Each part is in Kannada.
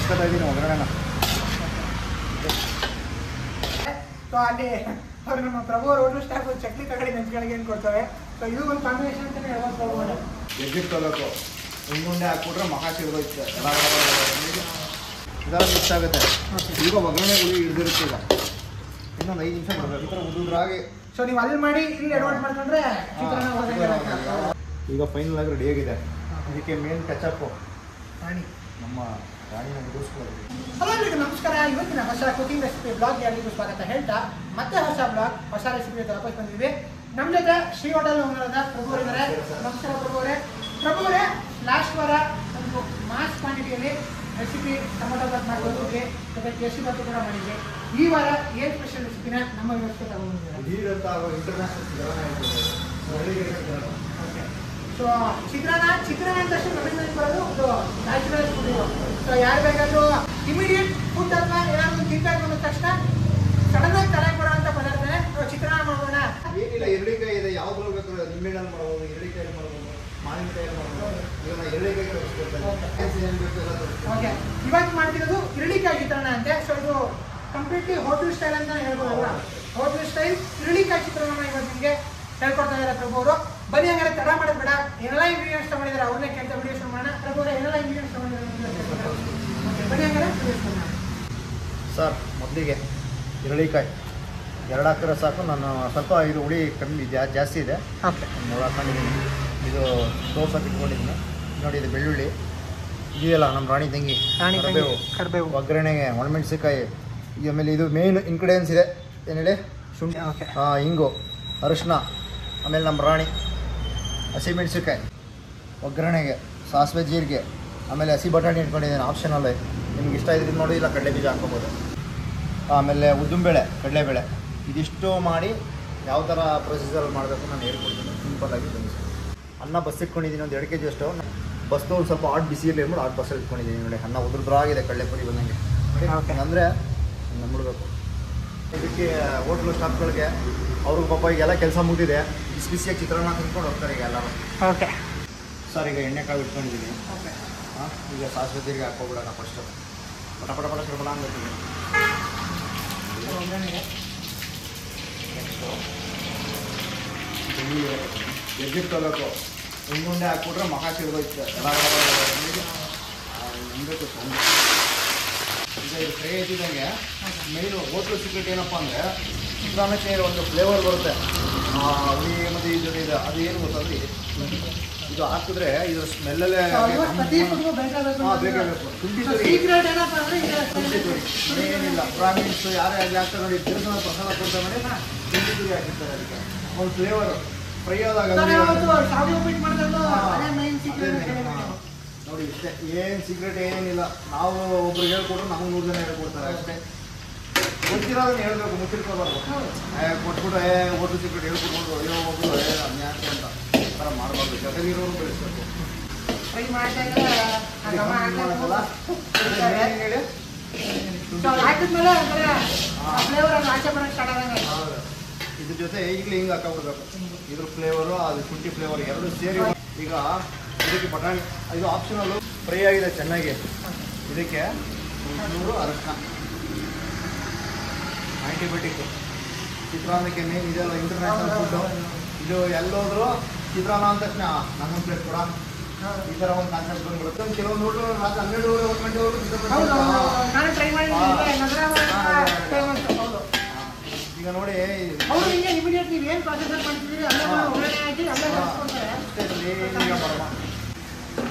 ಕಳ್ಸ್ಕೊತಾ ಇದ್ದೀನಿ ಒಗ್ಗರಣೆನ. ಸೊ ಅಲ್ಲಿ ಅವ್ರು ನಮ್ಮ ಪ್ರಭು ಅವರು ಹೋಟೆಲ್ ಸ್ಟಾಫ್ ಚಟ್ನಿ ತಗಡಿ ನೆಂಚ್ಗಳಿಗೆ ಏನು ಕೊಡ್ತಾರೆ. ಸೊ ಇದು ಒಂದು ಕಾಂಬಿನೇಷನ್ ಅಂತಲೇ ಹೇಳ್ಬೋದು ಪ್ರಭು. ಎಗ್ಗಿಟ್ಟು ತಗೋಬೇಕು, ಉಂಡೆ ಹಾಕ್ಬಿಟ್ರೆ ಮಹಾ ಸಿಗೋಯ್ತು. ಇದೆಲ್ಲ ಮಿಕ್ಸ್ ಆಗುತ್ತೆ. ಈಗ ಒಗ್ಗರಣೆ ಗುಳಿ ಹಿಡಿದಿರುತ್ತೆ. ಈಗ ಇನ್ನೊಂದು 5 ನಿಮಿಷ ಮಾಡಬೇಕು. ಈ ಥರ ಉದುರಾಗಿ. ಸೊ ನೀವು ಅಲ್ಲಿ ಮಾಡಿ ಇಲ್ಲಿ ಅಡ್ವಾನ್ಸ್ ಮಾಡ್ಕೊಂಡ್ರೆ ಈಗ ಫೈನಲ್ ಆಗಿ ರೆಡಿ ಆಗಿದೆ. ಇದಕ್ಕೆ ಮೇನ್ ಕೆಚಪ್ಪು ರಾಣಿ, ನಮ್ಮ ರಾಣಿನ ಮುಗಿಸ್ಕೊಳ್ಳೋದು. ಹಲೋ ಎಲ್ರಿಗೂ ನಮಸ್ಕಾರ. ಇವತ್ತಿನ ಹೊಸ ಕುಕಿಂಗ್ ರೆಸಿಪಿ ಬ್ಲಾಗ್ ಎಲ್ಲರಿಗೂ ಸ್ವಾಗತ ಹೇಳ್ತಾ ಮತ್ತೆ ಹೊಸ ಬ್ಲಾಗ್ ಹೊಸ ರೆಸಿಪಿ ಜೊತೆ ವಾಪಸ್ ಬಂದಿದ್ವಿ. ನಮ್ಮ ಜೊತೆ ಶ್ರೀ ಹೋಟೆಲ್ ಓನರಾದ ಪ್ರಭು ಇದ್ದಾರೆ. ನಮಸ್ಕಾರ ಪ್ರಭು ಅವರೇ. ಲಾಸ್ಟ್ ವಾರ ಒಂದು ಮಾಸ್ ಕ್ವಾಂಟಿಟಿಯಲ್ಲಿ ರೆಸಿಪಿ ಟೊಮೊಟೊ ಬಾತ್ ಮಾಡಿದ್ವಿ, ಜೊತೆ ಕೇಸರಿ ಬಾತ್ ಕೂಡ ಮಾಡಿದ್ವಿ. ಈ ವಾರ ಏನು ಸ್ಪೆಷಲ್ ರೆಸಿಪಿನ ನಮ್ಮ ವ್ಯವಸ್ಥೆ ತಗೊಂಡಿದ್ದೀವಿ. ಸೊ ಚಿತ್ರಾನ್ನ ಅಂತಷ್ಟು ನಮಗೆ ಬರೋದು ಒಂದು ನ್ಯಾಚುರಲ್ ಫುಡ್ ಇದು. ಸೊ ಯಾರು ಬೇಕಾದರೂ ಇಮಿಡಿಯೇಟ್ ಫುಡ್ ಅಥವಾ ಏನಾದ್ರು ತಿನ್ಬೇಕು ಅಂದ ತಕ್ಷಣ ಸಡನ್ ಆಗಿ ತಲೆಗೆ ಬರೋಂಥ ಪದಾರ್ಥನೇ ಚಿತ್ರಾನ್ನ ಮಾಡೋಣ. ಏನಿಲ್ಲ, ಎರಳಿಕಾಯಿ ಇದೆ, ಯಾವ್ದು ಬೇಕು ನಿಂಬೆಹಣ್ಣು ಮಾಡ್ಬೋದು, ಎರಳಿಕಾಯಿ ಮಾಡ್ಬೋದು, ಮಾವಿನಕಾಯಿ ಮಾಡ್ಬೋದು. ಈಗ ಎರಳಿಕಾಯಿ ಓಕೆ, ಇವತ್ತು ಮಾಡ್ತಿರೋದು ಎರಳಿಕಾಯಿ ಚಿತ್ರಾನ್ನ ಅಂತೆ. ಸೊ ಇದು ಕಂಪ್ಲೀಟ್ಲಿ ಹೋಟೆಲ್ ಸ್ಟೈಲ್ ಅಂತ ಹೇಳ್ಬೋದಲ್ಲ. ಹೋಟೆಲ್ ಸ್ಟೈಲ್ ಎರಳಿಕಾಯಿ ಚಿತ್ರಾನ್ನ ಇವತ್ತು ನಿಮಗೆ ಹೇಳ್ಕೊಡ್ತಾ ಇದ್ದಾರೆ ಪ್ರಭು ಅವರು. ಬನ್ನಿ ಹಂಗಾರೆ ತಡ ಮಾಡೋದು ಬೇಡ. ಏನೆಲ್ಲ ಇಂಗ್ರೀಡಿಯೆಂಟ್ಸ್ ತಗೊಂಡಿದ್ದಾರೆ ಅವ್ರನ್ನೇ ಕೇಳ್ತಾ ವಿಡಿಯೋ ಶುರು ಮಾಡೋಣ. ಪ್ರಭು ಅವರು ಏನೆಲ್ಲ ಇಂಗ್ರೀಡಿಯೆಂಟ್ಸ್ ತಗೊಂಡಿದ್ದಾರೆ ಬನ್ನಿ ಹಂಗಾರೆ ಸರ್. ಮೊದಲಿಗೆ ಎರಳಿಕಾಯಿ 2 ಹಾಕಿದ್ರೆ ಸಾಕು. ನಾನು ಸ್ವಲ್ಪ ಇದು ಹುಳಿ ಕಮ್ಮಿ ಜಾಸ್ತಿ ಇದೆ, ಹಾಕೊಂಡಿದ್ದೀನಿ. ಇದು ತೋರ್ಸಕ್ಕೆ ಇಟ್ಕೊಂಡಿದ್ದೀನಿ ನೋಡಿ. ಇದು ಬೆಳ್ಳುಳ್ಳಿ ಇದೆಯಲ್ಲ, ನಮ್ಮ ರಾಣಿ ತಂಗಿ ಕರಿಬೇವು, ಒಗ್ಗರಣೆಗೆ ಒಣಮೆಣಸಿಕಾಯಿ. ಆಮೇಲೆ ಇದು ಮೇನ್ ಇಂಗ್ರೀಡಿಯೆಂಟ್ಸ್ ಇದೆ, ಏನು ಹೇಳಿ, ಶುಂಠಿ, ಹಿಂಗು, ಅರಿಶಿನ, ಆಮೇಲೆ ನಮ್ಮ ರಾಣಿ ಹಸಿಮೆಣಸಿಕಾಯಿ, ಒಗ್ಗರಣೆಗೆ ಸಾಸಿವೆ, ಜೀರಿಗೆ, ಆಮೇಲೆ ಹಸಿ ಬಟಾಣಿ ಇಟ್ಕೊಂಡಿದ್ದೀನಿ. ಆಪ್ಷನಲ್ಲೇ ನಿಮ್ಗೆ ಇಷ್ಟ ಇದ್ರೆ ನೋಡಿ, ಇಲ್ಲ ಕಡಲೆ ಬೀಜ ಹಾಕ್ಕೋಬೋದು. ಆಮೇಲೆ ಉದ್ದಿನಬೇಳೆ, ಕಡಲೆಬೇಳೆ, ಇದಿಷ್ಟು ಮಾಡಿ ಯಾವ ಥರ ಪ್ರೊಸೀಜರಲ್ಲಿ ಮಾಡಬೇಕು ನಾನು ಹೇಳ್ಕೊಡ್ತೀನಿ. ಸಿಂಪಲ್ಲಾಗಿ ಬಂದಿದ್ದೀನಿ. ಅನ್ನ ಬಸ್ಸಿಟ್ಕೊಂಡಿದ್ದೀನಿ ಒಂದು 2 kg ಅಷ್ಟು. ಬಸ್ದು ಒಂದು ಸ್ವಲ್ಪ ಆಟ್ ಬಿಸಿ ಇರಲಿ ಅಂದ್ಬಿಟ್ಟು ಆಟ್ ಬಸ್ಸಲ್ಲಿ ಇಟ್ಕೊಂಡಿದ್ದೀನಿ ನೋಡಿ. ಅನ್ನ ಉದ್ರದ್ರಾಗಿದೆ, ಕಡಲೆಪುರಿ ಬಂದಂಗೆ. ಅಂದರೆ ನಂಬಿಡ್ಬೇಕು. ಇದಕ್ಕೆ ಹೋಟ್ಲು ಸ್ಟಾಫ್ಗಳಿಗೆ ಅವ್ರಿಗೆ ಪಾಪ ಈಗೆಲ್ಲ ಕೆಲಸ ಮುಗಿದಿದೆ, ಬಿಸಿ ಬಿಸಿಯಾಗಿ ಚಿತ್ರಾನ್ನ ತಿನ್ಕೊಂಡು ಹೋಗ್ತಾರೆ ಈಗ ಎಲ್ಲರೂ. ಓಕೆ ಸರ್, ಈಗ ಎಣ್ಣೆಕಾಳು ಇಟ್ಕೊಂಡಿದ್ದೀನಿ. ಈಗ ಸಾಸಿವೆ ಜೀರಿಗೆ ಹಾಕ್ಕೊಬಿಡೋಣ ಫಸ್ಟು. ಪಟ ಶುರುಬಣ ಅಂದ್ಬಿಡ್ತೀನಿ. ಎಗ್ಗಿಟ್ಟು ತಗೋಬೇಕು, ಉಂಡೆ ಹಾಕ್ಬಿಟ್ರೆ ಮಹಾ ಸಿಗೋಯ್ತು. ಉಂಬೇಕು ಸೌಂಡ್. ಈಗ ಇದು ಫ್ರೈ ಐತಿದಂಗೆ ಮೇಯ್ನು ಹೋಟ್ಲು ಸೀಕ್ರೆಟ್ ಏನಪ್ಪ ಅಂದರೆ, ಚಿತ್ರಾನ್ನಕ್ಕೆ ಒಂದು ಫ್ಲೇವರ್ ಬರುತ್ತೆ. ಹುಳಿ ಮತ್ತು ಇದು ಇದೆ, ಅದು ಏನು ಗೊತ್ತಂದ್ರೆ ಇದು ಹಾಕಿದ್ರೆ ಇದ್ರ ಸ್ಮೆಲ್ಲಲ್ಲೇ ಬೇಕಾಗಬೇಕು. ಶುಂಠಿ ತುರಿ ಏನಿಲ್ಲ, ಬ್ರಾಹ್ಮಿನ್ಸ್ ಯಾರೇ ಅಲ್ಲಿ ಹಾಕ್ತಾರೆ ನೋಡಿ, ದೇವಸ್ಥಾನ ಪ್ರಸಾದ ಕೊಡ್ತಾರೆ ನೋಡಿ, ಶುಂಠಿ ತುರಿ ಹಾಕಿರ್ತಾರೆ. ಅದಕ್ಕೆ ಒಂದು ಫ್ಲೇವರು ಫ್ರೈ ಆದಾಗ ನೋಡಿ. ಇಷ್ಟೇ, ಏನು ಸೀಕ್ರೆಟ್ ಏನಿಲ್ಲ. ನಾವು ಒಬ್ರು ಹೇಳ್ಕೊಟ್ರು ನಮಗೆ 100 ಜನ ಹೇಳ್ಕೊಡ್ತಾರೆ ಅಷ್ಟೇ. ಗೊತ್ತಿರೋದನ್ನ ಹೇಳ್ಬೇಕು, ಮುಚ್ಚಿಟ್ಕೋಬಾರ್ದು. ಕೊಟ್ಬಿಟ್ಟು ಓಟು ಸೀಕ್ರೆಟ್ ಹೇಳ್ಕೊಡ್ಬೋದು, ಅಯ್ಯೋ ಒಬ್ಬರು ಅನ್ಯಾಕೆ ಅಂತ ಈ ಥರ ಮಾಡಬಾರ್ದು. ಜೊತೆಗಿರೋರು ಬೆಳೆಸ್ಬೇಕು. ಹೇಳಿ ಇದ್ರ ಜೊತೆ ಈಗಲೇ ಹಿಂಗೆ ಹಾಕೊಂಡ್ಬಿಡ್ಬೇಕು. ಇದ್ರ ಫ್ಲೇವರು, ಅದು ಶುಂಠಿ ಫ್ಲೇವರ್ ಎರಡು ಸೇರಿ. ಈಗ ಇದಕ್ಕೆ ಬಟಾಣಿ, ಇದು ಆಪ್ಷನಲ್ಲು. ಫ್ರೈ ಆಗಿದೆ ಚೆನ್ನಾಗಿ. ಇದಕ್ಕೆ 100 ಅರಿಶಿನ, ಆ್ಯಂಟಿಬಯೋಟಿಕ್. ಚಿತ್ರಾನ್ನಕ್ಕೆ ಮೇನ್ ಇದೆಲ್ಲ ಇಂಟರ್ನ್ಯಾಷನಲ್ ಫುಡ್ಡು. ಇದು ಎಲ್ಲೋದ್ರು ಚಿತ್ರಾನ್ನ ಅಂದ ತಕ್ಷಣ ನನ್ನೊಂದು ಪ್ಲೇಟ್ ಕೂಡ ಈ ಥರ ಒಂದು ಕಾನ್ಸೆಪ್ಟ್ ಬಂದ್ಬಿಡುತ್ತೆ. ಕೆಲವೊಂದು ಹೋಟ್ಲು ರಾತ್ರಿ 12 ಗಂಟೆವರೆಗೂ ಈಗ ನೋಡಿ.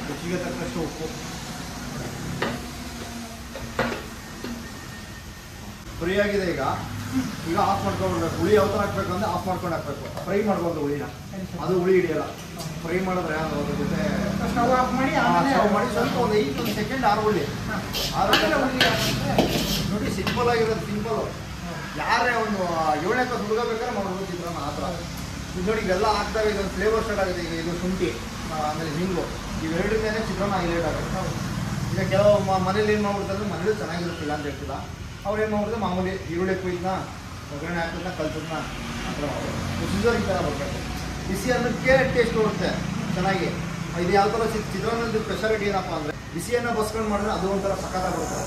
ರುಚಿಗೆ ತಕ್ಕಷ್ಟು ಉಪ್ಪು. ಫ್ರೈ ಆಗಿದೆ. ಈಗ ಆಫ್ ಮಾಡ್ಕೊಂಡ್ಬಿಡ್ಬೇಕು. ಹುಳಿ ಯಾವ ಥರ ಹಾಕ್ಬೇಕು ಅಂದರೆ ಆಫ್ ಮಾಡ್ಕೊಂಡು ಹಾಕ್ಬೇಕು. ಫ್ರೈ ಮಾಡ್ಬೋದು ಹುಳಿನ, ಅದು ಹುಳಿ ಹಿಡಿಯಲ್ಲ. ಫ್ರೈ ಮಾಡಿದ್ರೆ ಅದ್ರ ಜೊತೆ ಸ್ಟವ್ ಮಾಡಿ ಸ್ವಲ್ಪ ಒಂದು 5 ಸೆಕೆಂಡ್ ಆರುಳ್ಳಿ ನೋಡಿ. ಸಿಂಪಲ್ ಆಗಿರೋದು, ಸಿಂಪಲ್ಲು. ಯಾರೇ ಒಂದು 7 ಎಕರೆ ಹುಡುಗ ಬೇಕಾದ್ರೆ ಮಾಡ್ಬೋದು ಚಿತ್ರಾನ್ನ ಆ ಥರ. ಇದು ನೋಡಿ, ಇವೆಲ್ಲ ಹಾಕ್ದಾಗ ಇದೊಂದು ಫ್ಲೇವರ್ ಸ್ಟಾರ್ಟ್ ಆಗುತ್ತೆ. ಈಗ ಇದು ಶುಂಠಿ, ಆಮೇಲೆ ಹಿಂಗು, ಇವೆರಡರಿಂದನೇ ಚಿತ್ರಾನ್ನ ಹೈಲೈಟ್ ಆಗುತ್ತೆ. ಈಗ ಕೆಲವು ಮನೇಲಿ ಏನು ಮಾಡ್ಬಿಡ್ತಾರೆ, ಮನೇಲಿ ಚೆನ್ನಾಗಿರುತ್ತಿಲ್ಲ ಅಂತ ಹೇಳ್ತಿಲ್ಲ. ಅವ್ರು ಏನು ಮಾಡ್ಬಿಡ್ತಾರೆ, ಮಾಮೂಲಿ ಈರುಳ್ಳಿ ಕುಯ್ದನ್ನ ಒಗ್ಗರಣೆ ಹಾಕಿದ್ನ ಕಲ್ಸೋದನ್ನ ಆ ಥರ ಮಾಡ್ಬೋದು. ಪ್ರೊಸೀಜರ್ ಈ ಥರ ಬರಬೇಕು. ಬಿಸಿ ಅನ್ನಕ್ಕೆ ಟೇಸ್ಟ್ ಬರುತ್ತೆ ಚೆನ್ನಾಗಿ. ಇದು ಯಾವ ಥರ ಚಿತ್ರಾನ್ನದ ಸ್ಪೆಷಾಲಿಟಿ ಏನಪ್ಪ ಅಂದರೆ ಬಿಸಿಯನ್ನು ಬಸ್ಕೊಂಡು ಮಾಡಿದ್ರೆ ಅದು ಒಂಥರ ಸಖತ್ತಾಗಿ ಬರುತ್ತೆ.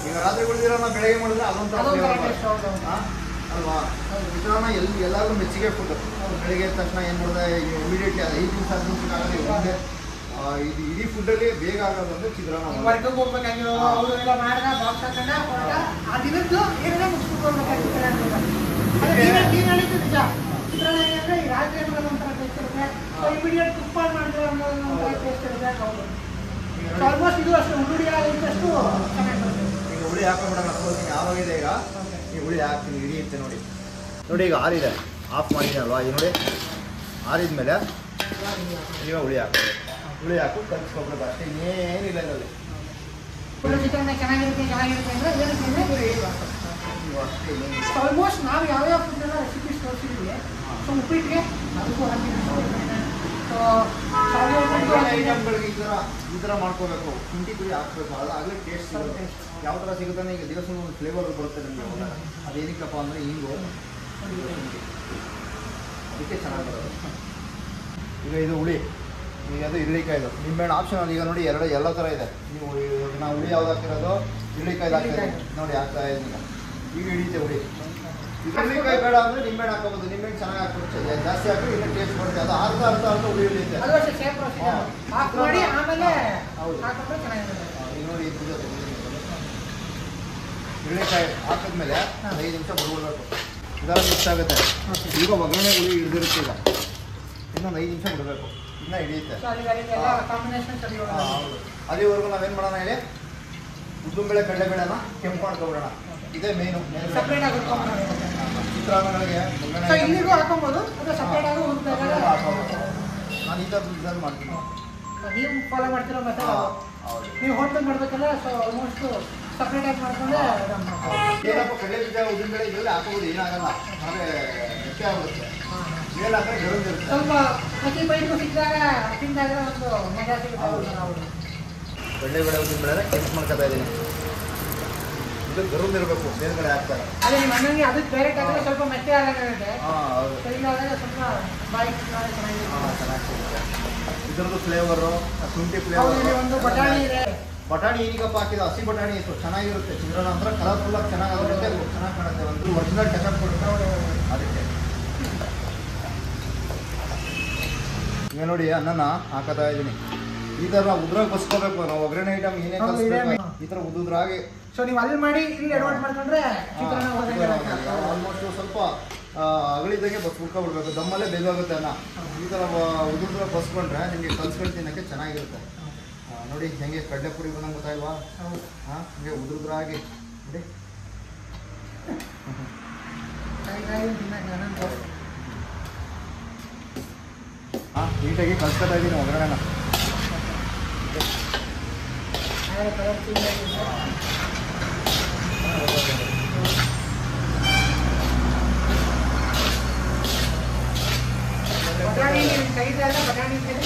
ಈಗ ರಾತ್ರಿ ಉಳಿದಿರೋನ ಬೆಳಗ್ಗೆ ಮಾಡಿದ್ರೆ ಅದೊಂಥರ ಅಲ್ವಾ? ಚಿತ್ರಾನ್ನ ಎಲ್ಲರೂ ಮೆಚ್ಚುಗೆ ಫುಡ್. ಬೆಳಗ್ಗೆ ಎದ್ದ ತಕ್ಷಣ ಏನು ಮಾಡಿದೆ ಇಮಿಡಿಯೇಟ್ಲಿ ಅದು 5 ನಿಮಿಷ 10 ನಿಮಿಷ ಆಗಲಿ ಒಂದೇ ಇದು ಇಡೀ ಫುಡ್ಡಲ್ಲಿ ಬೇಗ ಆಗೋದು ಅಂದರೆ ಚಿತ್ರಾನ್ನ. ವರ್ಗಕ್ಕೆ ಹೋಗ್ಬೇಕಾಗಿರೋ ಅವರು ಎಲ್ಲ ಮಾಡಿದ ಬಾಕ್ಸ್ ಹಾಕೊಂಡ ಆ ದಿನದ್ದು ಏನೆಲ್ಲ ಮುಗಿಸ್ಬಿಟ್ಟು ನೀವು ಹೇಳಿದ್ದು ನಿಜ. ಚಿತ್ರಾನ್ನ ಏನಂದ್ರೆ ಈ ರಾತ್ರಿ ಒಂಥರ ಟೇಸ್ಟ್ ಇರುತ್ತೆ, ಇಮಿಡಿಯೇಟ್ ತುಪ್ಪ ಮಾಡಿದ್ರೆ ಒಂಥರ ಟೇಸ್ಟ್ ಇರುತ್ತೆ. ಹೌದು, ಆಲ್ಮೋಸ್ಟ್ ಇದು ಅಷ್ಟು ಹುಡುಗಿ ಇದ್ದಷ್ಟು ಚೆನ್ನಾಗಿ ಬರುತ್ತೆ. ಈಗ ಹುಳಿ ಹಾಕೊಂಡ್ಬಿಡೋಣ ತೋರಿಸ್ತೀನಿ ಯಾವಾಗಿದೆ. ಈಗ ಈ ಹುಳಿ ಹಾಕ್ತೀನಿ ಹಿಡಿಯುತ್ತೆ ನೋಡಿ. ನೋಡಿ ಈಗ ಆರಿದೆ, ಆಫ್ ಮಾಡಿದೆ ಅಲ್ವಾ? ಈಗ ನೋಡಿ ಆರಿದ್ಮೇಲೆ ಈಗ ಹುಳಿ ಹಾಕ್ತೀವಿ. ಹುಳಿ ಹಾಕು ಕಲಿಸ್ಕೊಬಿಡೋದು ಅಷ್ಟೇ, ಇನ್ನೇನಿಲ್ಲ ಇದರಲ್ಲಿ. ಚಿತ್ರಾನ್ನ ಚೆನ್ನಾಗಿರುತ್ತೆ ಅಂದರೆ ಏನಕ್ಕೆ ಅಂದರೆ ಅಷ್ಟೇ. ಆಲ್ಮೋಸ್ಟ್ ನಾವು ಯಾವ್ಯಾವ ಫುಡ್ನೆಲ್ಲ ರೆಸಿಪೀಸ್ ತೋರಿಸಿದ್ವಿ. ಸೊ ಉಪ್ಪಿಟ್ಟಿಗೆ ಅದಕ್ಕೂ ಐಟಮ್ಗಳಿಗೆ ಈ ಥರ ಮಾಡ್ಕೋಬೇಕು. ಶುಂಠಿ ಪುಡಿ ಹಾಕ್ಬೇಕು, ಅದಾಗಲೇ ಟೇಸ್ಟ್ ಸಿಗುತ್ತೆ. ಯಾವ ಥರ ಸಿಗುತ್ತೆ ಈಗ ದಿವಸ ಒಂದು ಫ್ಲೇವರ್ ಬರುತ್ತೆ ನಿಮಗೆ. ಅದೇನಕ್ಕಪ್ಪ ಅಂದರೆ ಹಿಂಗು ಅದಕ್ಕೆ ಚೆನ್ನಾಗಿ ಬರೋದು. ಈಗ ಇದು ಹುಳಿ, ಈಗ ಅದು ಇರಳಿಕಾಯ್ದು ನಿಂಬೆಹಣ್ಣು ಆಪ್ಷನಲ್. ಈಗ ನೋಡಿ ಎಲ್ಲ ಥರ ಇದೆ. ನೀವು ನಾವು ಹುಳಿ ಯಾವ್ದು ಹಾಕಿರೋದು ಇರಳಿಕಾಯ್ದು ಹಾಕ್ತಿದೆ ನೋಡಿ, ಹಾಕ್ತಾ ಇದ್ದೀನಿ. ಈಗ ಹಿಡಿಯುತ್ತೆ ಹುಳಿ. ಇರಳಿಕಾಯಿ ಬೇಡ ಅಂದರೆ ನಿಂಬೆಹಣ್ಣು ಹಾಕೋಬೋದು. ನಿಂಬೆಹಣ್ಣು ಚೆನ್ನಾಗಿ ಹಾಕ್ಬಿಟ್ಟು ಜಾಸ್ತಿ ಹಾಕಿ ಇನ್ನೂ ಟೇಸ್ಟ್ ಬರುತ್ತೆ. ಅದು ಅರ್ಧ ಹುಳಿ ಹಿಡಿಯುತ್ತೆ. ಈಗ ನೋಡಿ ಇರಳಿಕಾಯಿ ಹಾಕಿದ್ಮೇಲೆ 5 ನಿಮಿಷ ಬಿಡ್ಬಿಡ್ಬೇಕು. ಇದೆಲ್ಲ ಮಿಕ್ಸ್ ಆಗುತ್ತೆ. ಈಗ ಒಗ್ಗರಣೆ ಹುಳಿ ಹಿಡಿದಿರುತ್ತೆ. ಈಗ ಇನ್ನೊಂದು 5 ನಿಮಿಷ ಬಿಡಬೇಕು, ಇನ್ನೂ ಹಿಡಿಯುತ್ತೆ. ಹೌದು, ಅಲ್ಲಿವರೆಗೂ ನಾವೇನು ಮಾಡೋಣ ಹೇಳಿ, ಉದ್ದಿನಬೇಳೆ ಕಡಲೆಬೇಳೆನ ಕೆಂಪು ಮಾಡ್ಕೊಬಿಡೋಣ. ಇದೇ ಮೇನು. ಚಿತ್ರಾನ್ನಗಳಿಗೆ ಇಲ್ಲಿಗೂ ಹಾಕೊಬೋದು, ನಾನು ಈ ಥರ ಮಾಡ್ತೀನಿ. ನೀವು ಫಾಲೋ ಮಾಡ್ತೀರಾ ಮತ್ತೆ ನೀವು ಹೋಟೆಲ್ ಮಾಡ್ಬೇಕಲ್ಲ. ಸೊ ಆಲ್ಮೋಸ್ಟ್ ಸಪ್ರೇಟ್ ಆಗಿ ಮಾಡ್ಕೊಂಡೆ ಏನಪ್ಪ ಕಡಲೆ ಬೀಜ ಉದ್ದಿನಬೇಳೆ ಇದೆಲ್ಲ ಹಾಕೋದು ಏನಾಗಲ್ಲ, ಆದರೆ ಮೆಕ್ಕೆ ಆಗುತ್ತೆ. ಮೇಲೆ ಹಾಕಿ ಗರಂ ಇರುತ್ತೆ. ಸ್ವಲ್ಪ ಪ್ರತಿ ಬೈಕು ಸಿಕ್ಕಿದಾಗ ತಿಂದಾಗ ಒಂದು ಮಜಾ ಸಿಗುತ್ತೆ. ನಾವು ಕಡಲೆಬೇಳೆ ಉದ್ದಿನಬೇಳೆ ಕೆಂಪು ಮಾಡ್ಕೊತಾ ಇದ್ದೀನಿ. ಇದು ಗರಂ ಇರಬೇಕು, ಮೇಲ್ಗಡೆ ಹಾಕ್ತಾರೆ. ಅದೇ ನಿಮ್ಮ ಅಣ್ಣನಿಗೆ ಅದಕ್ಕೆ ಡೈರೆಕ್ಟ್ ಆಗಿದ್ರೆ ಸ್ವಲ್ಪ ಮೆತ್ತೆ ಆಗುತ್ತೆ. ಹೌದು, ಕೈಲಾದಾಗ ಸ್ವಲ್ಪ ಬಾಯಿ ಚೆನ್ನಾಗಿದೆ. ಇದರದ್ದು ಫ್ಲೇವರು, ಶುಂಠಿ ಫ್ಲೇವರ್. ಒಂದು ಬಟಾಣಿ ಇದೆ. ಬಟಾಣಿ ಏನಕ್ಕಪ್ಪ ಹಾಕಿದ? ಹಸಿ ಬಟಾಣಿ ಇತ್ತು, ಚೆನ್ನಾಗಿರುತ್ತೆ. ಚಿತ್ರಾನ್ನ ಅಂದ್ರೆ ಕಲರ್ಫುಲ್ಲಾಗಿ ಚೆನ್ನಾಗಾಗುತ್ತೆ, ಚೆನ್ನಾಗಿ ಕಾಣುತ್ತೆ. ಒಂದು ಒರಿಜಿನಲ್ ಟಚಪ್ ಕೊಡುತ್ತೆ ಅದಕ್ಕೆ. ಈಗ ನೋಡಿ ಅನ್ನನ ಹಾಕತಾ ಇದ್ದೀನಿ. ಈ ಥರ ಉದ್ರಾಗ ಬಸ್ಕೋಬೇಕು ನಾವು. ಒಗ್ಗರಣೆ ಐಟಮ್ ಏನೇ ಕಲಿಸ್ಬೇಕು ಈ ಥರ ಉದ್ರಾಗಿ. ಸೊ ನೀವು ಅಲ್ಲಿ ಮಾಡಿ ಇಲ್ಲಿ ಅಡ್ವಾನ್ಸ್ ಮಾಡ್ಕೊಂಡ್ರೆ ಆಲ್ಮೋಸ್ಟ್ ಸ್ವಲ್ಪ ಅಗಳಿದ್ದಾಗೆ ಹುಡ್ಕೊಬಿಡ್ಬೇಕು. ದಮ್ಮಲ್ಲೇ ಬೇಗಾಗುತ್ತೆ ಅನ್ನ. ಈ ಥರ ಉದುರ ಬಸ್ಕೊಂಡ್ರೆ ನಿಮಗೆ ಕಲ್ಸ್ಕೊಂಡು ತಿನ್ನೋಕ್ಕೆ ಚೆನ್ನಾಗಿರುತ್ತೆ. ನೋಡಿ ಹೆಂಗೆ ಕಡಲೆ ಪುಡಿ ಬಂದಂಗೆ ಗೊತ್ತಾಯಿಲ್ವಾ? ಹಾಂ, ಹಂಗೆ ಉದುರಾಗಿ ನೋಡಿ. ಹಾಂ, ನೀಟಾಗಿ ಕಲ್ಸ್ಕೊತಾ ಇದ್ದೀನಿ ಒಗ್ಗರಣೆನ. ಬಟಾಣಿ ಕೈದಾಗ ಬಟಾಣಿ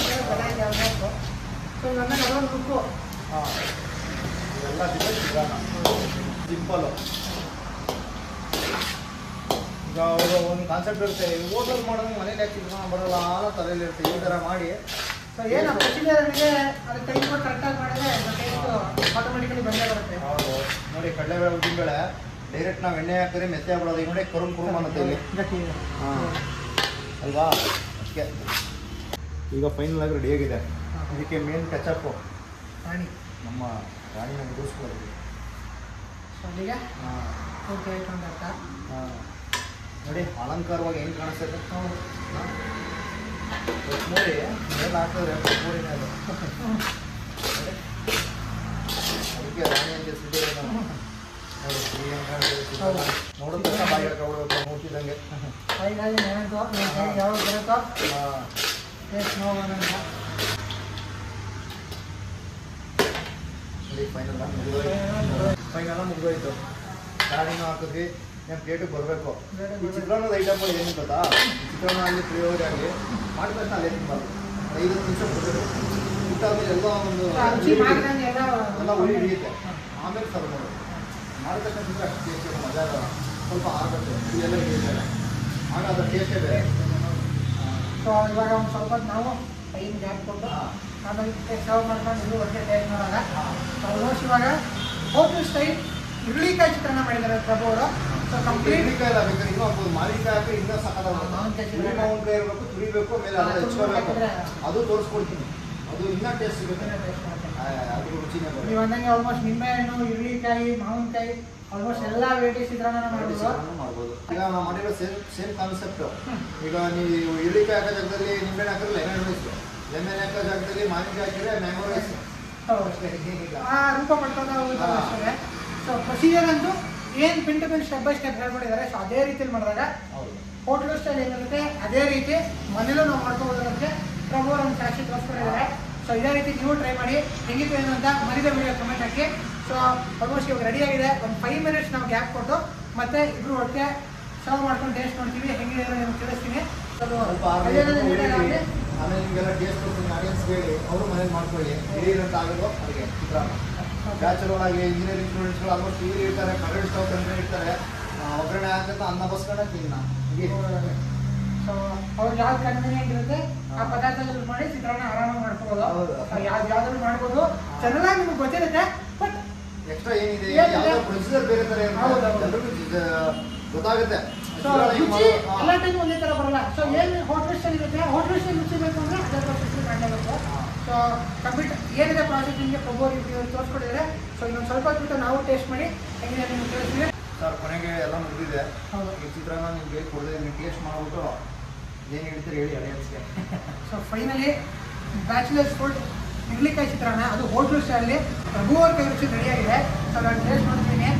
ಬಟಾಣಿ ಆಗಬೇಕು. ಸೊ ನನ್ನ ಅದೊಂದು ರುಕ್ಕು. ಹಾಂ, ಇವೆಲ್ಲ ಚಿತ್ರಾನ್ನ ಸಿಂಪಲ್ಲು. ಈಗ ಅವರು ಒಂದು ಕಾನ್ಸೆಪ್ಟ್ ಇರುತ್ತೆ, ಹೋಟೆಲ್ ಮಾಡೋದು ಮನೇಲಿ ಯಾಕೆ ಚಿತ್ರಾನ್ನ ಬರೋಲ್ಲ ಅನ್ನೋ ತಲೆಯಲ್ಲಿರುತ್ತೆ. ಈ ಥರ ಮಾಡಿ ಸೊ ಏನು ಪ್ರೊಸೀಜರ್ಗೆ ಅದು ಟೈಮ್ ಕರೆಕ್ಟಾಗಿ ಮಾಡಿದ್ರೆ ಆಟೋಮೆಟಿಕಲಿ ಬಂದೇ ಬರುತ್ತೆ. ಹೌದು, ನೋಡಿ ಕಡಲೆಬೇಳೆ ಉದ್ದಿನಬೇಳೆ ಡೈರೆಕ್ಟ್ ನಾವು ಎಣ್ಣೆ ಹಾಕಿದ್ರೆ ಮೆತ್ತೆ ಆಗ್ಬಿಡೋದು. ಈಗ ನೋಡಿ ಕರುಮ್ ಅನ್ನುತ್ತೆ ಇಲ್ಲಿ. ಹಾಂ ಅಲ್ವಾ? ಅದಕ್ಕೆ ಈಗ ಫೈನಲ್ ಆಗಿ ರೆಡಿ ಆಗಿದೆ. ಇದಕ್ಕೆ ಮೇನ್ ಕೆಚಪ್ಪು ರಾಣಿ, ನಮ್ಮ ರಾಣಿನ ಮುಗಿಸ್ಕೊಳ್ಳೋದು. ಸೊ ಅಲ್ಲಿಗೆ ಓಕೆ ಅಂತ. ಹಾಂ, ನೋಡಿ ಅಲಂಕಾರವಾಗಿ ಹೆಂಗೆ ಕಾಣಿಸ್ತದೆ. ಹೌದು, ನೋಡಿ ಮೇಲೆ ಹಾಕಿದ್ರೆ ಪೂರಿನ ಅದು. ಅದಕ್ಕೆ ರಾಣಿ ಅಂತ ಸಿದ್ಧ ನೋಡಿದ್ರೆ ಬಾಯಿ ಹೇಳ್ಕೊಬಿಡ್ಬೇಕು ನೋಡ್ತಿದ್ದಂಗೆ. ಹಾಗಾಗಿ ನೆನೆದು ಯಾವಾಗ ಬರುತ್ತೋ ಟೇಸ್ಟ್ ನೋಡೋಣ ಅಂತ. ಫೈನಲ್ ಮುಗಿದೋಯ್ತು. ಗಾಡಿನೂ ಹಾಕಿದ್ವಿ, ನಾನು ಪ್ಲೇಟಿಗೆ ಬರಬೇಕು. ಈ ಚಿತ್ರಾನ್ನದ ಐಟಮ್ಗಳು ಏನು ಗೊತ್ತಾ? ಚಿತ್ರಾನ್ನ ಆಗಲಿ ಪುಳಿಯೋಗರೆ ಆಗಲಿ ಮಾಡಿದ ತಕ್ಷಣ ಅಲ್ಲೇ ತಿನ್ಬಾರ್ದು. 5 ನಿಮಿಷ ಕೊಡಬೇಕು. ಊಟ ಆದಮೇಲೆ ಎಲ್ಲ ಒಂದು ಎಲ್ಲ ಹುಳಿ ಹಿಡಿಯುತ್ತೆ. ಆಮೇಲೆ ಸರ್ವ್ ಮಾಡೋದು. ಮಾಡಿದ ತಕ್ಷಣ ತಿಂದರೆ ಅಷ್ಟು ಟೇಸ್ಟ್ ಮಜಾ ಇರಲ್ಲ. ಸ್ವಲ್ಪ ಆಗುತ್ತೆ, ಇದೆಲ್ಲ ಹಿಡಿಯುತ್ತೆ. ಆಗ ಅದರ ಟೇಸ್ಟೇ ಬೇರೆ. ಸೊ ಇವಾಗ ಒಂದು ಸ್ವಲ್ಪ ನಾವು ಟೈಮ್ ಗ್ಯಾಪ್ ಕೊಟ್ಟು ಆಮೇಲೆ ಸರ್ವ್ ಮಾಡ್ಕೊಂಡು ಇದು ಒಳ್ಳೆ ಟೇಸ್ಟ್ ನೋಡೋಣ. ಆಲ್ಮೋಸ್ಟ್ ಇವಾಗ ಹೋಟೆಲ್ ಸ್ಟೈಲ್ ಹುರುಳಿಕಾಯಿ ಚಿತ್ರಾನ್ನ ಮಾಡಿದ್ದಾರೆ ಪ್ರಭು ಅವರು. ಸೊ ಕಂಪ್ಲೀಟ್ ಹುರುಳಿಕಾಯಿ ಎಲ್ಲ ಬೇಕಾದ್ರೆ ಇನ್ನೂ ಹಾಕ್ಬೋದು, ಮಾವಿನಕಾಯಿ ಹಾಕಿ ಇನ್ನೂ ಮಾವಿನಕಾಯಿ ಇರಬೇಕು, ತುರಿಬೇಕು, ಮೇಲೆ ಅದನ್ನ ಹೆಚ್ಕೋಬೇಕು, ಅದು ತೋರಿಸ್ಕೊಡ್ತೀನಿ. ಅದು ಇನ್ನೂ ಟೇಸ್ಟ್ ಸಿಗುತ್ತೆ, ಅದು ರುಚಿನೇ ಬರುತ್ತೆ. ನೀವು ಅಂದಂಗೆ ಆಲ್ಮೋಸ್ಟ್ ನಿಂಬೆಹಣ್ಣು, ಹುರುಳಿಕಾಯಿ, ಮಾವಿನಕಾಯಿ ಆಲ್ಮೋಸ್ಟ್ ಎಲ್ಲ ವೆರೈಟೀಸ್ ಚಿತ್ರಾನ್ನ ಮಾಡ್ಬೋದು. ಈಗ ನಾವು ಮಾಡಿರೋ ಸೇಮ್ ಕಾನ್ಸೆಪ್ಟ್. ಈಗ ನೀವು ಹುರುಳಿಕಾಯಿ ಹಾಕೋ ಜಾಗದಲ್ಲಿ ನಿಂಬೆಹಣ್ಣು ಹಾಕಿದ್ರೆ ಲೆಮನ್ ರೈಸ್, ಲೆಮನ್ ಹಾಕೋ ಜಾಗದಲ್ಲಿ ಮಾವಿನಕಾಯಿ ಹಾಕಿದ್ರೆ ಮ್ಯಾಂಗೋ ರೈಸ್. ಆ ರೂಪ ಪಡ್ಕೊಂಡು ಹೋಗುತ್ತೆ. ಸೊ ಪ್ರೊಸೀಜರ್ ಅಂತೂ ಏನು pin to pin step by step ಹೇಳ್ಕೊಂಡಿದ್ದಾರೆ. ಸೊ ಅದೇ ರೀತಿಯಲ್ಲಿ ಮಾಡಿದಾಗ ಹೋಟೆಲ್ ಸ್ಟೈಲ್ ಏನಿರುತ್ತೆ ಅದೇ ರೀತಿ ಮನೇಲೂ ನಾವು ಮಾಡ್ಕೋಬೋದಂತೆ ಪ್ರಭು ನಮ್ಮ ಸಾಕ್ಷಿ ತೋರಿಸ್ಕೊಂಡಿದ್ದಾರೆ. ಸೊ ಇದೇ ರೀತಿ ನೀವು ಟ್ರೈ ಮಾಡಿ. ಹೆಂಗಿತ್ತು ಏನು ಅಂತ ಮರಿದ ವಿಡಿಯೋ ಕಮೆಂಟ್ ಹಾಕಿ. ಸೊ ಆಲ್ಮೋಸ್ಟ್ ಇವಾಗ ರೆಡಿ ಆಗಿದೆ. ಒಂದು 5 ಮಿನಿಟ್ಸ್ ನಾವು ಗ್ಯಾಪ್ ಕೊಟ್ಟು ಮತ್ತೆ ಇಬ್ರು ಒಟ್ಟಿಗೆ ಸರ್ವ್ ಮಾಡ್ಕೊಂಡು ಟೇಸ್ಟ್ ನೋಡ್ತೀವಿ. ಹೆಂಗಿದೆ ನಿಮ್ಗೆ ತಿಳಿಸ್ತೀನಿ. ಆಮೇಲೆ ನಿಮಗೆಲ್ಲ ಟೇಸ್ಟ್ ಕೊಡ್ತೀನಿ, ಆಡಿಯನ್ಸ್ ಹೇಳಿ ಅವರು ಮನೇಲಿ ಮಾಡ್ಕೊಳ್ಳಿ. ಹಿರಿಯರಂತ ಆಗೋದು ಅಡುಗೆ ಚಿತ್ರಾನ್ನ. ಬ್ಯಾಚುಲರ್ ಆಗಿ ಇಂಜಿನಿಯರಿಂಗ್ ಸ್ಟೂಡೆಂಟ್ಸ್ಗಳು ಆಲ್ಮೋಸ್ಟ್ ಇಲ್ಲಿ ಇರ್ತಾರೆ, ಕರೆಂಟ್ ಸ್ಟವ್ ಕಂಡ್ರೆ ಇರ್ತಾರೆ, ಒಗ್ಗರಣೆ ಹಾಕಂತ ಅನ್ನ ಬಸ್ಕೊಂಡೆ ತಿನ್ನ. ಸೊ ಅವ್ರಿಗೆ ಯಾವ್ದು ಕನ್ವೀನಿಯಂಟ್ ಇರುತ್ತೆ ಆ ಪದಾರ್ಥಗಳು ಮಾಡಿ ಚಿತ್ರಾನ್ನ ಆರಾಮಾಗಿ ಮಾಡ್ಕೋಬೋದು. ಯಾವ್ದಾದ್ರು ಮಾಡ್ಬೋದು. ಚೆನ್ನಾಗಿ ನಿಮ್ಗೆ ಗೊತ್ತಿರುತ್ತೆ, ಬಟ್ ಎಕ್ಸ್ಟ್ರಾ ಏನಿದೆ ಯಾವ್ದೋ ಪ್ರೊಸೀಜರ್ ಬೇರೆ ಥರ ಗೊತ್ತಾಗುತ್ತೆ. ಸೊ ರುಚಿ ಎಲ್ಲ ಟೈಮ್ ಒಂದೇ ಥರ ಬರಲ್ಲ. ಸೊ ಏನು ಹೋಟೆಲ್ ಸ್ಟೈಲ್ ಇರುತ್ತೆ, ಹೋಟೆಲ್ ಸ್ಟೈಲ್ ರುಚಿ ಬೇಕು ಅಂದರೆ ಅದೇ ಪ್ರೊಸೆಸ್ ಮಾಡಲೇಬೇಕು. ಸೊ ಕಂಪ್ಲೀಟ್ ಏನಿದೆ ಪ್ರಾಸೆಸ್ ನಿಮಗೆ ಪ್ರಭು ತೋರಿಸ್ಕೊಟ್ಟಿದ್ದಾರೆ. ಸೊ ಇನ್ನೊಂದು ಸ್ವಲ್ಪ ಬಿಟ್ಟು ನಾವು ಟೇಸ್ಟ್ ಮಾಡಿ ಹೆಂಗಿದೆ ನಿಮ್ಗೆ ತಿಳಿಸ್ತೀವಿ. ಸರ್ ಕೊನೆಗೆ ಎಲ್ಲ ಮುಗಿದಿದೆ. ಹೌದು. ಈ ಚಿತ್ರಾನ್ನ ನಿಮಗೆ ಕೊಡದೆ ನೀವು ಟೇಸ್ಟ್ ಮಾಡಿಬಿಟ್ಟು ಏನು ಹೇಳ್ತೀರಿ ಹೇಳಿ ಆಡಿಯನ್ಸ್ಗೆ. ಸೊ ಫೈನಲಿ ಬ್ಯಾಚುಲರ್ಸ್ ಫುಡ್ ಹುರುಳಿಕಾಯಿ ಚಿತ್ರಾನ್ನ, ಅದು ಹೋಟೆಲ್ ಸ್ಟೈಲಲ್ಲಿ ಪ್ರಭು ಅವ್ರ ಕೈ ರುಚಿ ರೆಡಿಯಾಗಿದೆ. ಸೊ ನಾನು ಟೇಸ್ಟ್ ಮಾಡ್ತೀನಿ.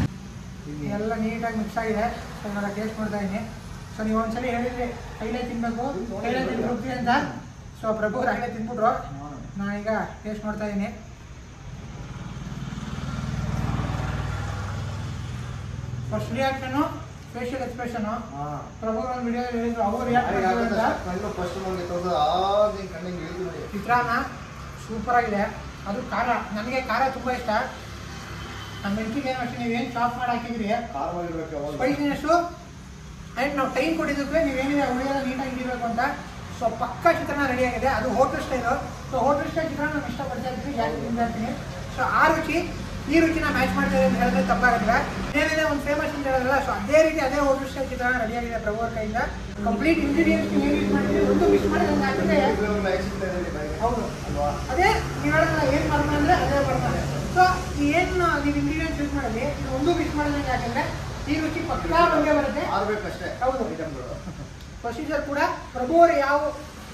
ಎಲ್ಲ ನೀಟಾಗಿ ಮಿಕ್ಸ್ ಆಗಿದೆ. ಸೊ ನಾನು ಟೇಸ್ಟ್ ಮಾಡ್ತಾ ಇದ್ದೀನಿ. ಸೊ ನೀವು ಒಂದ್ಸಲಿ ಹೇಳಿದ್ರಿ ಕೈಲೇ ತಿನ್ನಬೇಕು, ಕೈಲೇ ತಿನ್ಬಿಡ್ತೀವಿ ಅಂತ. ಸೊ ಪ್ರಭು ಅವ್ರು ಹಾಗೆ ತಿನ್ಬಿಟ್ರು. ನಾನೀಗ ಟೇಸ್ಟ್ ಮಾಡ್ತಾ ಇದ್ದೀನಿ. First reaction, facial expression. Prabhu ಒಂದು ವಿಡಿಯೋ ಹೇಳಿದ್ರು ಅವ್ರು ಚಿತ್ರಾನ್ನ ಸೂಪರ್ ಆಗಿದೆ. ಅದು ಖಾರ, ನನಗೆ ಖಾರ ತುಂಬ ಇಷ್ಟ. ಮೆಣಸಿಗೆ ಅಷ್ಟೇ ನೀವೇನು ಚಾಪ್ ಮಾಡಿ ಹಾಕಿದ್ರಿ ಸ್ಪೈಸಿನೆಸ್ಸು ಆ್ಯಂಡ್ ನಾವು ಟೈಮ್ ಕೊಟ್ಟಿದ್ದಕ್ಕೆ ನೀವೇನಿದೆ ಹುಳಿಯೆಲ್ಲ ನೀಟಾಗಿ ಹಿಡಿಬೇಕು ಅಂತ. ಸೊ ಪಕ್ಕ ಚಿತ್ರಾನ್ನ ರೆಡಿ ಆಗಿದೆ. ಅದು hotel style. So hotel style chitranna ನಾನು ಇಷ್ಟಪಡ್ತಾ ಇರ್ತೀನಿ, ಜಾಸ್ತಿ ತಿಂತಾಯಿರ್ತೀನಿ. ಸೊ ಆ ರುಚಿ ಈ ರುಚಿನ ಮ್ಯಾಚ್ ಮಾಡ್ತಾ ಇದೆ ಅಂತ ಹೇಳಿದ್ರೆ ತಪ್ಪಾಗಲ್ಲ. ಏನಿದೆ ಒಂದು ಫೇಮಸ್ ಅಂತ ಹೇಳಿದ್ರಲ್ಲ, ಸೊ ಅದೇ ರೀತಿ ಅದೇ ಹೋಟೆಲ್ ಸ್ಟೈಲ್ ಚಿತ್ರಾನ್ನ ರೆಡಿ ಆಗಿದೆ ಪ್ರಭು ಅವ್ರ ಕೈಯಿಂದ. ಕಂಪ್ಲೀಟ್ ಇಂಗ್ರೀಡಿಯೆಂಟ್ಸ್ ನೀವು ಯೂಸ್ ಮಾಡಿದ್ರೆ ಒಂದು ಮಿಕ್ಸ್ ಮಾಡಿ ನಂಗೆ ಹಾಕಿದ್ರೆ ಹೌದು ಅದೇ ನೀವು ಹೇಳೋದಲ್ಲ ಏನು ಬರ್ತಾ ಅಂದರೆ ಅದೇ ಬರ್ತಾರೆ. ಸೊ ಏನು ನೀವು ಇಂಗ್ರೀಡಿಯೆಂಟ್ಸ್ ಯೂಸ್ ಮಾಡಿದ್ರಿ ಒಂದು ಮಿಕ್ಸ್ ಮಾಡಿದಂಗೆ ಹಾಕಿದ್ರೆ ಈ ರುಚಿ ಪಕ್ಕಾ ಬಂದೇ ಬರುತ್ತೆ. ಹೌದು. ಪ್ರೊಸೀಜರ್ ಕೂಡ ಪ್ರಭು ಅವರು ಯಾವ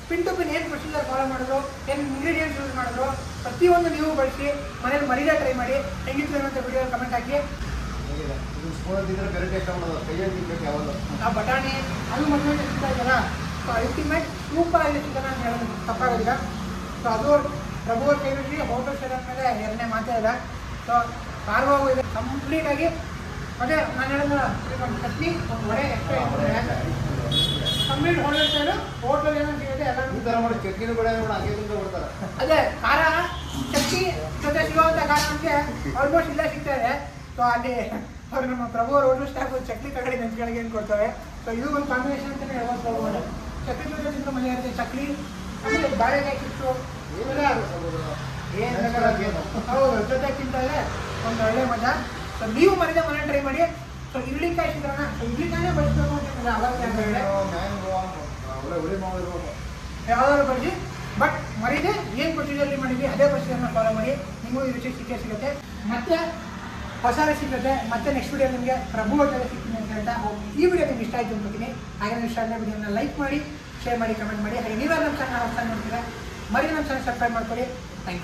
ಪಿನ್ ಟು ಪಿನ್ ಏನು ಪ್ರೊಸೀಜರ್ ಫಾಲೋ ಮಾಡಿದ್ರು, ಏನು ಇಂಗ್ರೀಡಿಯೆಂಟ್ಸ್ ಯೂಸ್ ಮಾಡಿದ್ರು, ಪ್ರತಿಯೊಂದು ನೀವು ಬಳಸಿ ಮನೇಲಿ ಮರಿದೇ ಟ್ರೈ ಮಾಡಿ. ಹೆಂಗಿತ್ತು ಅಂತ ವಿಡಿಯೋ ಕಮೆಂಟ್ ಹಾಕಿ. ಆ ಬಟಾಣಿ ಅದು ಮದುವೆ ಸಿಗ್ತಾ ಇದೆಯಲ್ಲ, ಸೊ ಅಲ್ಟಿಮೇಟ್ ಸೂಪರ್ ಆಗಿದೆ ಚಿಕನ್ ಅಂತ ಹೇಳೋದು ತಪ್ಪಾಗೋದಿಲ್ಲ. ಸೊ ಅದು ಪ್ರಭು ಅವ್ರ ಕೈ ರುಚಿ ಹೋಟೆಲ್ ಸ್ಟೈಲ್ ಮೇಲೆ ಎರಡನೇ ಮಾತೇ ಇದೆ. ಸೊ ಖಾರವಾಗೂ ಇದೆ ಕಂಪ್ಲೀಟಾಗಿ. ಅದೇ ನಾನು ಹೇಳಿದ್ರೆ ಒಂದು ಚಟ್ನಿ, ಒಂದು ವಡೆ ಎಕ್ಸ್ಟ್ರಾ ಇರ್ತದೆ. Complete hotel style. ಹೋಟೆಲ್ ಏನೋ ಸಿಗುತ್ತೆ ಎಲ್ಲ ಚಟ್ನಿನೂ ಕೂಡ ಕೊಡ್ತಾರೆ. ಅದೇ ಖಾರ ಚಟ್ನಿ ಜೊತೆ ಸಿಗುವಂಥ ಖಾರ ನಮಗೆ ಆಲ್ಮೋಸ್ಟ್ ಇಲ್ಲೇ ಸಿಗ್ತಾ ಇದೆ. ಸೊ ಅಲ್ಲಿ ಅವ್ರು ನಮ್ಮ ಪ್ರಭು ಅವ್ರ ಹೋಟೆಲ್ ಸ್ಟಾಫ್ ಚಟ್ನಿ ತಗಡಿ ನೆಂಚ್ಗಳಿಗೆ ಏನು ಕೊಡ್ತವೆ. ಸೊ ಇದು ಒಂದು ಕಾಂಬಿನೇಷನ್ ಅಂತಲೇ ಹೇಳ್ಬೋದು ಪ್ರಭು ಅವರು. ಚಟ್ನಿ ಜೊತೆ ತಿಂದ್ರೆ ಮನೆ ಇರುತ್ತೆ. ಚಕ್ಲಿ ಆಮೇಲೆ ಬಾಳೆಕಾಯಿ ಚಿಪ್ಸು ಹೌದು ಜೊತೆ ತಿಂತಾರೆ, ಒಂದು ಒಳ್ಳೆ ಮಜಾ. ಸೊ ನೀವು ಮನೆಯಿಂದ ಮನೆ ಟ್ರೈ ಮಾಡಿ. ಸೊ ಹುರುಳಿಕಾಯಿ ಚಿತ್ರಾನ್ನ, ಸೊ ಹುರುಳಿಕಾಯಿನೇ ಬಳಸಬೇಕು ಅಂತ ಅವಾಗ ಯಾವ್ದಾದ್ರು ಬಳಸಿ. ಬಟ್ ಮರೀದೆ ಏನು ಪ್ರೊಸೀಜರ್ಲಿ ಮಾಡಿದ್ವಿ ಅದೇ ಪ್ರೊಸೀಜರ್ನ ಫಾಲೋ ಮಾಡಿ. ನಿಮಗೂ ಈ ರುಚಿ ಸಿಗುತ್ತೆ. ಮತ್ತೆ ಹೊಸ ರೆಸಿಪಿ ಜೊತೆ ಮತ್ತೆ ನೆಕ್ಸ್ಟ್ ವಿಡಿಯೋ ನಿಮಗೆ ಪ್ರಭು ಜೊತೆ ಸಿಗ್ತೀನಿ ಅಂತ ಹೇಳ್ತಾ, ಈ ವಿಡಿಯೋ ನಿಮ್ಗೆ ಇಷ್ಟ ಆಯಿತು ಅಂದ್ಕೊತೀನಿ. ಹಾಗೆ ಇಷ್ಟ ಆದರೆ ವಿಡಿಯೋನ ಲೈಕ್ ಮಾಡಿ, ಶೇರ್ ಮಾಡಿ, ಕಮೆಂಟ್ ಮಾಡಿ. ಹಾಗೆ ನೀವೇ ನಮ್ಮ ಚಾನಲ್ ಹೊಸ ನೋಡ್ತೀರಾ ಮರಿ ನಮ್ಮ ಚಾನಲ್ ಸಬ್ಸ್ಕ್ರೈಬ್ ಮಾಡ್ಕೊಳ್ಳಿ. Thank you.